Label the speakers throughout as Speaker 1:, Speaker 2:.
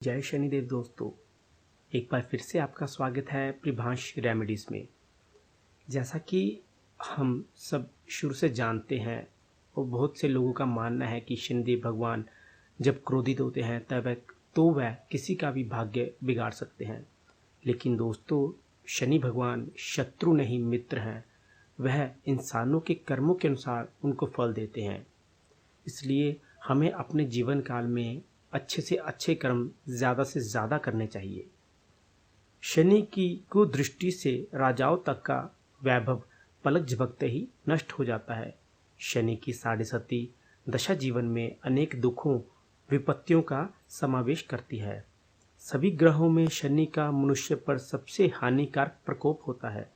Speaker 1: जय शनिदेव दोस्तों, एक बार फिर से आपका स्वागत है प्रिभांश रेमेडीज़ में। जैसा कि हम सब शुरू से जानते हैं और बहुत से लोगों का मानना है कि शनिदेव भगवान जब क्रोधित होते हैं तो वह किसी का भी भाग्य बिगाड़ सकते हैं। लेकिन दोस्तों, शनि भगवान शत्रु नहीं मित्र हैं। वह इंसानों के कर्मों के अनुसार उनको फल देते हैं। इसलिए हमें अपने जीवन काल में अच्छे से अच्छे कर्म ज़्यादा से ज़्यादा करने चाहिए। शनि की कुदृष्टि से राजाओं तक का वैभव पलक झपकते ही नष्ट हो जाता है। शनि की 7.5 दशा जीवन में अनेक दुखों विपत्तियों का समावेश करती है। सभी ग्रहों में शनि का मनुष्य पर सबसे हानिकारक प्रकोप होता है।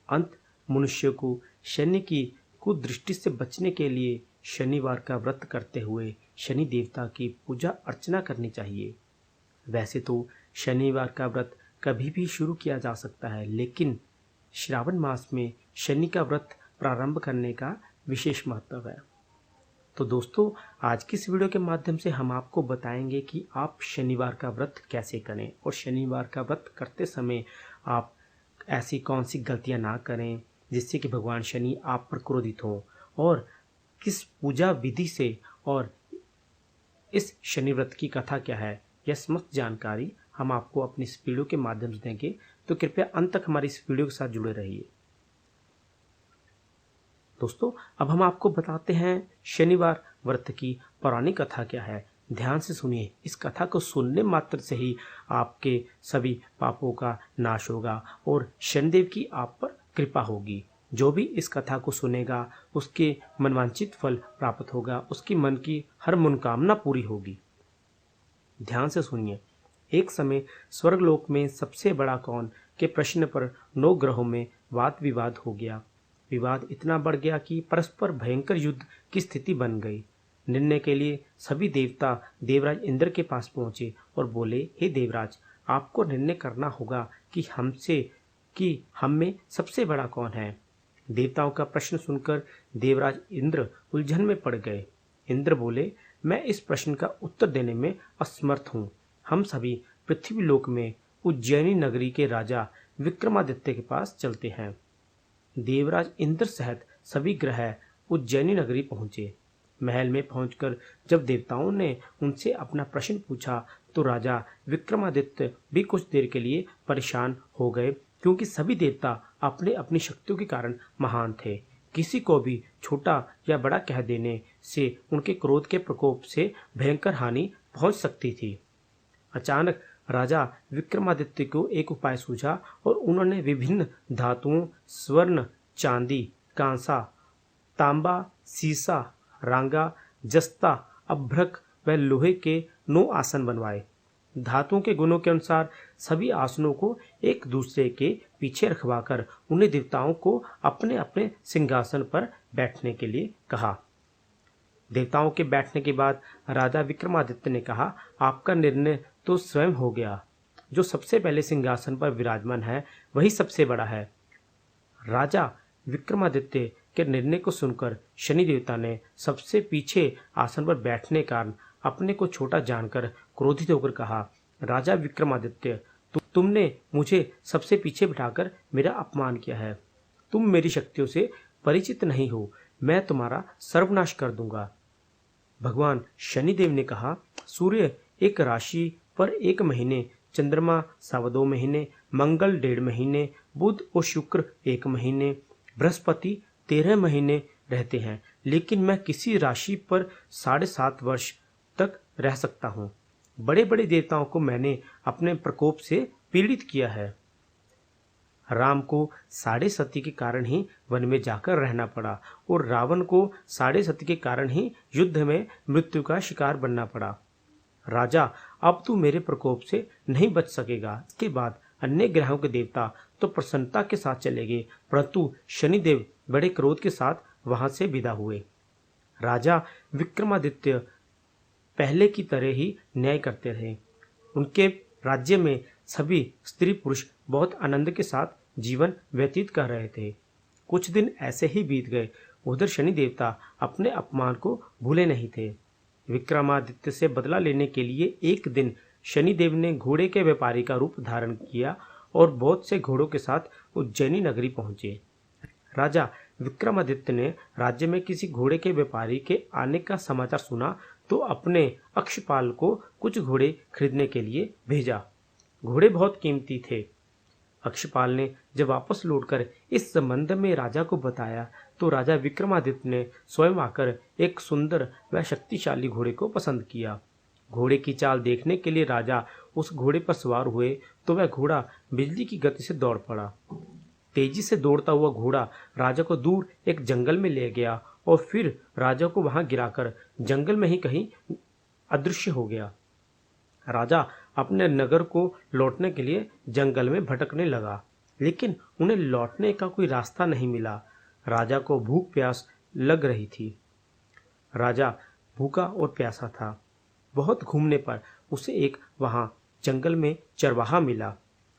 Speaker 1: अंत मनुष्य को शनि की कुदृष्टि से बचने के लिए शनिवार का व्रत करते हुए शनि देवता की पूजा अर्चना करनी चाहिए। वैसे तो शनिवार का व्रत कभी भी शुरू किया जा सकता है, लेकिन श्रावण मास में शनि का व्रत प्रारंभ करने का विशेष महत्व है। तो दोस्तों, आज की इस वीडियो के माध्यम से हम आपको बताएंगे कि आप शनिवार का व्रत कैसे करें और शनिवार का व्रत करते समय आप ऐसी कौन सी गलतियां ना करें जिससे कि भगवान शनि आप पर क्रोधित हों, और किस पूजा विधि से और इस शनि व्रत की कथा क्या है, यह समस्त जानकारी हम आपको अपनी इस वीडियो के माध्यम से देंगे। तो कृपया अंत तक हमारी इस वीडियो के साथ जुड़े रहिए। दोस्तों, अब हम आपको बताते हैं शनिवार व्रत की पौराणिक कथा क्या है। ध्यान से सुनिए। इस कथा को सुनने मात्र से ही आपके सभी पापों का नाश होगा और शनिदेव की आप पर कृपा होगी। जो भी इस कथा को सुनेगा उसके मनवांछित फल प्राप्त होगा, उसकी मन की हर मनोकामना पूरी होगी। ध्यान से सुनिए। एक समय स्वर्गलोक में सबसे बड़ा कौन के प्रश्न पर 9 ग्रहों में वाद विवाद हो गया। विवाद इतना बढ़ गया कि परस्पर भयंकर युद्ध की स्थिति बन गई। निर्णय के लिए सभी देवता देवराज इंद्र के पास पहुंचे और बोले, हे देवराज, आपको निर्णय करना होगा कि हम में सबसे बड़ा कौन है। देवताओं का प्रश्न सुनकर देवराज इंद्र उलझन में पड़ गए। इंद्र बोले, मैं इस प्रश्न का उत्तर देने में असमर्थ हूँ। हम सभी पृथ्वी लोक में उज्जैनी नगरी के राजा विक्रमादित्य के पास चलते हैं। देवराज इंद्र सहित सभी ग्रह उज्जैनी नगरी पहुंचे। महल में पहुंचकर जब देवताओं ने उनसे अपना प्रश्न पूछा तो राजा विक्रमादित्य भी कुछ देर के लिए परेशान हो गए, क्योंकि सभी देवता अपने अपनी शक्तियों के कारण महान थे। किसी को भी छोटा या बड़ा कह देने से उनके क्रोध के प्रकोप से भयंकर हानि पहुंच सकती थी। अचानक राजा विक्रमादित्य को एक उपाय सूझा और उन्होंने विभिन्न धातुओं स्वर्ण, चांदी, कांसा, तांबा, सीसा, रांगा, जस्ता, अभ्रक व लोहे के 9 आसन बनवाए। धातुओं के गुणों के अनुसार सभी आसनों को एक दूसरे के पीछे रखवाकर उन्हें देवताओं को अपने अपने सिंहासन पर बैठने के लिए कहा। देवताओं के बैठने के बाद राजा विक्रमादित्य ने कहा, आपका निर्णय तो स्वयं हो गया। जो सबसे पहले सिंहासन पर विराजमान है वही सबसे बड़ा है। राजा विक्रमादित्य के निर्णय को सुनकर शनि देवता ने सबसे पीछे आसन पर बैठने कारण अपने को छोटा जानकर क्रोधित होकर कहा, राजा विक्रमादित्य, तुमने मुझे सबसे पीछे बिठाकर मेरा अपमान किया है। तुम मेरी शक्तियों से परिचित नहीं हो। मैं तुम्हारा सर्वनाश कर दूंगा। भगवान शनिदेव ने कहा, सूर्य एक राशि पर 1 महीने, चंद्रमा 2.25 महीने, मंगल 1.5 महीने, बुध और शुक्र 1 महीने, बृहस्पति 13 महीने रहते हैं, लेकिन मैं किसी राशि पर 7.5 वर्ष तक रह सकता हूँ। बड़े बड़े देवताओं को मैंने अपने प्रकोप से पीड़ित किया है। राम को 7.5 के कारण ही वन में जाकर रहना पड़ा और रावण को 7.5 के कारण ही युद्ध में मृत्यु का शिकार बनना पड़ा। राजा, अब तू मेरे प्रकोप से नहीं बच सकेगा। इसके बाद अन्य ग्रहों के देवता तो प्रसन्नता के साथ चले गए, परंतु शनिदेव बड़े क्रोध के साथ वहां से विदा हुए। राजा विक्रमादित्य पहले की तरह ही न्याय करते रहे। उनके राज्य में सभी स्त्री पुरुष बहुत आनंद के साथ जीवन व्यतीत कर रहे थे। कुछ दिन ऐसे ही बीत गए। उधर शनि देवता अपने अपमान को भूले नहीं थे। विक्रमादित्य से बदला लेने के लिए एक दिन शनिदेव ने घोड़े के व्यापारी का रूप धारण किया और बहुत से घोड़ों के साथ उज्जैनी नगरी पहुंचे। राजा विक्रमादित्य ने राज्य में किसी घोड़े के व्यापारी के आने का समाचार सुना तो अपने अक्षपाल को कुछ घोड़े खरीदने के लिए भेजा। घोड़े बहुत कीमती थे। अक्षपाल ने जब वापस लौटकर इस संबंध में राजा को बताया तो राजा विक्रमादित्य ने स्वयं आकर एक सुंदर व शक्तिशाली घोड़े को पसंद किया। घोड़े की चाल देखने के लिए राजा उस घोड़े पर सवार हुए तो वह घोड़ा बिजली की गति से दौड़ पड़ा। तेजी से दौड़ता हुआ घोड़ा राजा को दूर एक जंगल में ले गया और फिर राजा को वहां गिराकर जंगल में ही कहीं अदृश्य हो गया। राजा अपने नगर को लौटने के लिए जंगल में भटकने लगा, लेकिन उन्हें लौटने का कोई रास्ता नहीं मिला। राजा को भूख प्यास लग रही थी। राजा भूखा और प्यासा था। बहुत घूमने पर उसे एक वहां जंगल में चरवाहा मिला।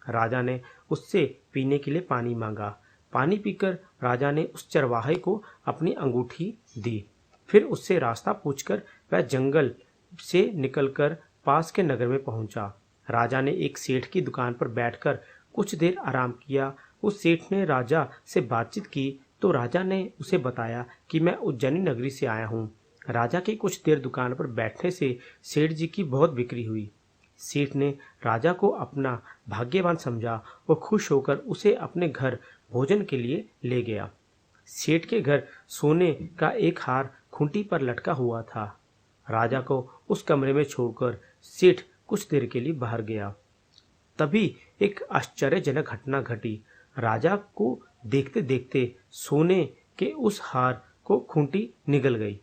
Speaker 1: राजा ने उससे पीने के लिए पानी मांगा। पानी पीकर राजा ने उस चरवाहे को अपनी अंगूठी दी। फिर उससे रास्ता पूछकर वह जंगल से निकलकर पास के नगर में पहुंचा। राजा ने एक सेठ की दुकान पर बैठकर कुछ देर आराम किया। उस सेठ ने राजा से बातचीत की तो राजा ने उसे बताया कि मैं उज्जैनी नगरी से आया हूँ। राजा की कुछ देर दुकान पर बैठने से सेठ जी की बहुत बिक्री हुई। सेठ ने राजा को अपना भाग्यवान समझा और खुश होकर उसे अपने घर भोजन के लिए ले गया। सेठ के घर सोने का एक हार खूंटी पर लटका हुआ था। राजा को उस कमरे में छोड़कर सेठ कुछ देर के लिए बाहर गया। तभी एक आश्चर्यजनक घटना घटी। राजा को देखते देखते सोने के उस हार को खूंटी निगल गई।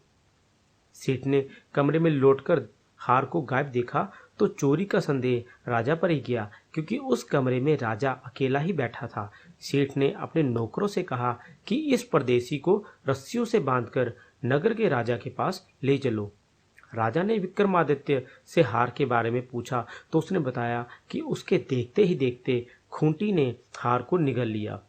Speaker 1: सेठ ने कमरे में लौटकर हार को गायब देखा तो चोरी का संदेह राजा पर ही गया, क्योंकि उस कमरे में राजा अकेला ही बैठा था। सेठ ने अपने नौकरों से कहा कि इस परदेसी को रस्सियों से बांधकर नगर के राजा के पास ले चलो। राजा ने विक्रमादित्य से हार के बारे में पूछा तो उसने बताया कि उसके देखते ही देखते खूंटी ने हार को निगल लिया।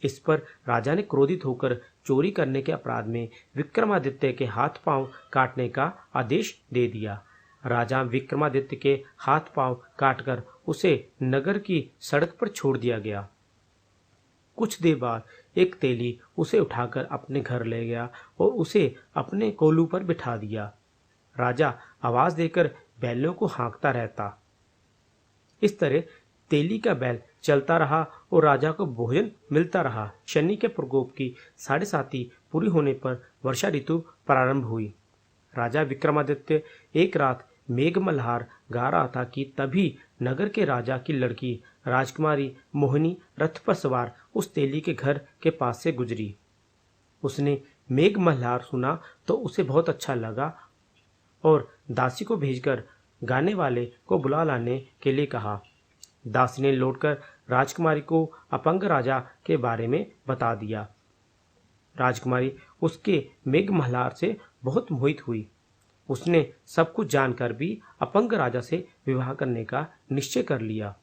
Speaker 1: इस पर राजा ने क्रोधित होकर चोरी करने के अपराध में विक्रमादित्य के हाथ पांव काटने का आदेश दे दिया। राजा विक्रमादित्य के हाथ पांव काटकर उसे नगर की सड़क पर छोड़ दिया गया। कुछ देर बाद एक तेली उसे उठाकर अपने घर ले गया और उसे अपने कोलू पर बिठा दिया। राजा आवाज देकर बैलों को हाँकता रहता। इस तरह तेली का बैल चलता रहा और राजा को भोजन मिलता रहा। शनि के प्रकोप की 7.5 पूरी होने पर वर्षा ऋतु प्रारंभ हुई। राजा विक्रमादित्य एक रात मेघ मल्हार गा रहा था कि तभी नगर के राजा की लड़की राजकुमारी मोहिनी रथ पर सवार उस तेली के घर के पास से गुजरी। उसने मेघ मल्हार सुना तो उसे बहुत अच्छा लगा और दासी को भेजकर गाने वाले को बुला लाने के लिए कहा। दासी ने लौटकर राजकुमारी को अपंग राजा के बारे में बता दिया। राजकुमारी उसके मेघ मल्हार से बहुत मोहित हुई। उसने सब कुछ जानकर भी अपंग राजा से विवाह करने का निश्चय कर लिया।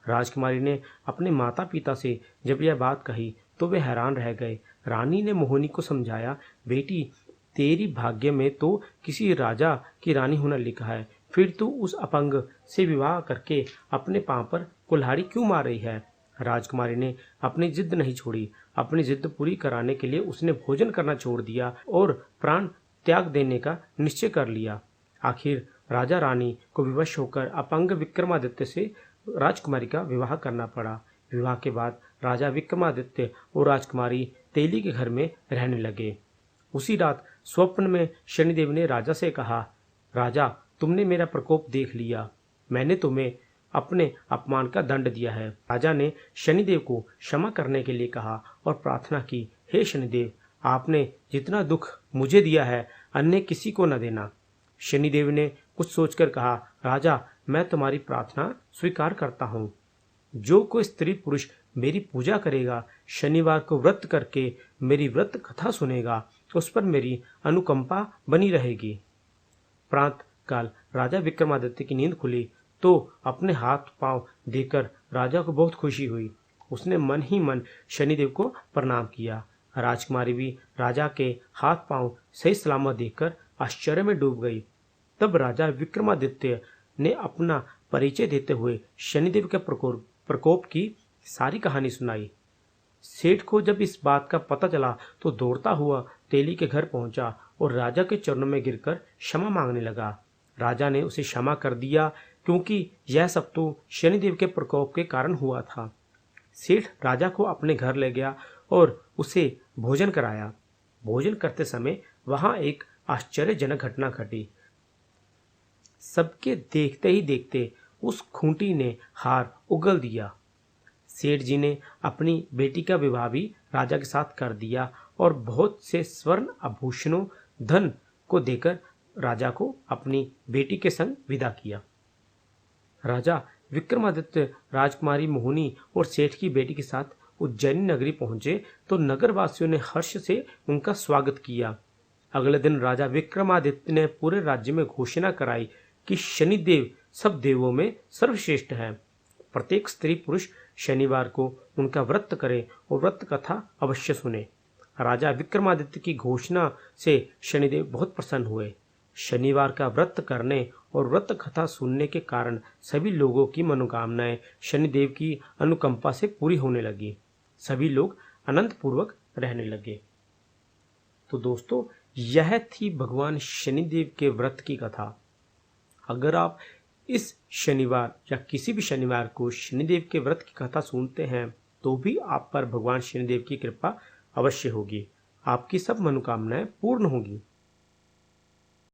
Speaker 1: राजकुमारी ने अपने माता पिता से जब यह बात कही तो वे हैरान रह गए। रानी ने मोहिनी को समझाया, बेटी तेरी भाग्य में तो किसी राजा की रानी होना लिखा है, फिर तू उस अपंग से विवाह करके अपने पांव पर कुल्हाड़ी क्यों मार रही है। राजकुमारी ने अपनी जिद नहीं छोड़ी। अपनी जिद पूरी कराने के लिए उसने भोजन करना छोड़ दिया और प्राण त्याग देने का निश्चय कर लिया। आखिर राजा रानी को विवश होकर अपंग विक्रमादित्य से राजकुमारी का विवाह करना पड़ा। विवाह के बाद राजा विक्रमादित्य और राजकुमारी तेली के घर में रहने लगे। उसी रात स्वप्न में शनिदेव ने राजा से कहा, राजा तुमने मेरा प्रकोप देख लिया, मैंने तुम्हें अपने अपमान का दंड दिया है। राजा ने शनिदेव को क्षमा करने के लिए कहा और प्रार्थना की, हे शनिदेव, आपने जितना दुख मुझे दिया है अन्य किसी को न देना। शनिदेव ने कुछ सोचकर कहा, राजा मैं तुम्हारी प्रार्थना स्वीकार करता हूँ। जो कोई स्त्री पुरुष मेरी पूजा करेगा, शनिवार को व्रत करके मेरी व्रत कथा सुनेगा, उस पर मेरी अनुकंपा बनी रहेगी। प्रातः काल राजा विक्रमादित्य की नींद खुली तो अपने हाथ पांव देकर राजा को बहुत खुशी हुई। उसने मन ही मन शनिदेव को प्रणाम किया। राजकुमारी भी राजा के हाथ पांव सही सलामत देखकर आश्चर्य में डूब गई। तब राजा विक्रमादित्य ने अपना परिचय देते हुए शनिदेव के प्रकोप की सारी कहानी सुनाई। सेठ को जब इस बात का पता चला तो दौड़ता हुआ तेली के घर पहुंचा और राजा के चरणों में गिरकर क्षमा मांगने लगा। राजा ने उसे क्षमा कर दिया, क्योंकि यह सब तो शनिदेव के प्रकोप के कारण हुआ था। सेठ राजा को अपने घर ले गया और उसे भोजन कराया। भोजन करते समय वहां एक आश्चर्यजनक घटना घटी। सबके देखते ही देखते उस खूंटी ने हार उगल दिया। सेठ जी ने अपनी बेटी का विवाह भी राजा के साथ कर दिया और बहुत से स्वर्ण आभूषणों धन को देकर राजा को अपनी बेटी के संग विदा किया। राजा विक्रमादित्य राजकुमारी मोहिनी और सेठ की बेटी के साथ उज्जैनी नगरी पहुंचे तो नगरवासियों ने हर्ष से उनका स्वागत किया। अगले दिन राजा विक्रमादित्य ने पूरे राज्य में घोषणा कराई कि शनिदेव सब देवों में सर्वश्रेष्ठ है। प्रत्येक स्त्री पुरुष शनिवार को उनका व्रत करे और व्रत कथा अवश्य सुने। राजा विक्रमादित्य की घोषणा से शनिदेव बहुत प्रसन्न हुए। शनिवार का व्रत करने और व्रत कथा सुनने के कारण सभी लोगों की मनोकामनाएं शनिदेव की अनुकंपा से पूरी होने लगी। सभी लोग अनंत पूर्वक रहने लगे। तो दोस्तों, यह थी भगवान शनिदेव के व्रत की कथा। अगर आप इस शनिवार या किसी भी शनिवार को शनिदेव के व्रत की कथा सुनते हैं तो भी आप पर भगवान शनिदेव की कृपा अवश्य होगी। आपकी सब मनोकामनाएं पूर्ण होगी।